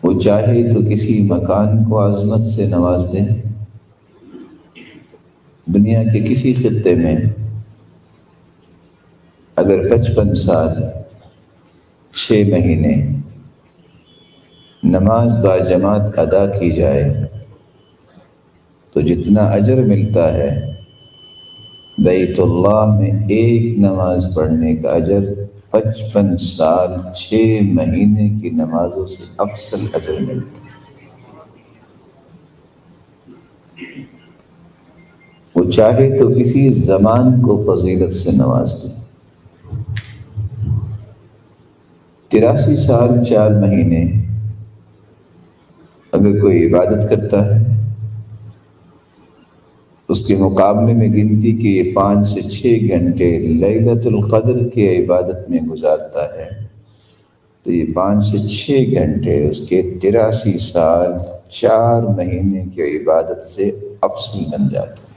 وہ چاہے تو کسی مکان کو عظمت سے نواز دے، دنیا کے کسی خطے میں اگر 55 سال 6 مہینے نماز باجماعت ادا کی جائے تو جتنا اجر ملتا ہے بیت اللہ میں ایک نماز پڑھنے کا اجر 55 سال 6 مہینے کی نمازوں سے افضل اجر ملتا ہے۔ وہ چاہے تو کسی زمان کو فضیلت سے نواز دے، 83 سال 4 مہینے اگر کوئی عبادت کرتا ہے، اس کے مقابلے میں گنتی کے یہ 5 سے 6 گھنٹے لیلۃ القدر کی عبادت میں گزارتا ہے تو یہ 5 سے 6 گھنٹے اس کے 83 سال 4 مہینے کی عبادت سے افضل بن جاتا ہے۔